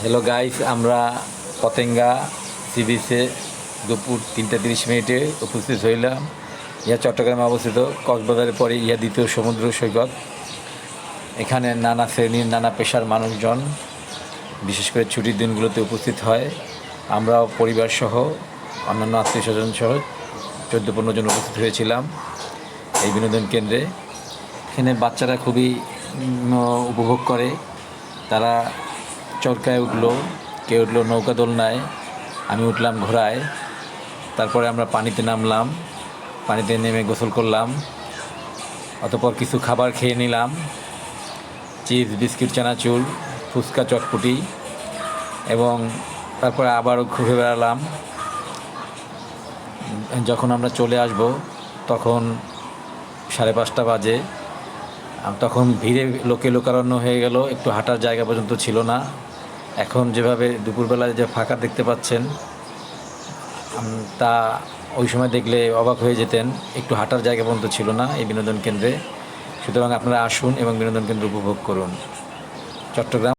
Hello guys, আমরা Patenga C বিচে দুপুর 3:30 উপস্থিত হইলাম। ইহা চট্টগ্রামে অবস্থিত, কক্সবাজারের পরে ইহা দ্বিতীয় সমুদ্র সৈকত। এখানে নানা শ্রেণীর নানা পেশার মানুষজন বিশেষ করে ছুটির দিনগুলোতে উপস্থিত হয়। আমরাও পরিবার সহ অন্যান্য আত্মীয় স্বজন সহ 14-15 জন উপস্থিত হয়েছিলাম এই বিনোদন কেন্দ্রে। এখানে বাচ্চারা খুবই উপভোগ করে। তারা চরকায় উঠলো, কেউ উঠলো নৌকা দোলনায়, আমি উঠলাম ঘোড়ায়। তারপরে আমরা পানিতে নামলাম, পানিতে নেমে গোসল করলাম। অতঃপর কিছু খাবার খেয়ে নিলাম, চিপস, বিস্কিট, চানাচুর, ফুচকা, চটপটি, এবং তারপরে আবারও ঘুরে বেড়ালাম। যখন আমরা চলে আসব তখন 5:30 বাজে। তখন ভিড়ে লোকে লোকারণ্য হয়ে গেল, একটু হাঁটার জায়গা পর্যন্ত ছিল না। এখন যেভাবে দুপুরবেলায় যে ফাঁকা দেখতে পাচ্ছেন, তা ওই সময় দেখলে অবাক হয়ে যেতেন। একটু হাঁটার জায়গা পর্যন্ত ছিল না এই বিনোদন কেন্দ্রে। সুতরাং আপনারা আসুন এবং বিনোদন কেন্দ্র উপভোগ করুন। চট্টগ্রাম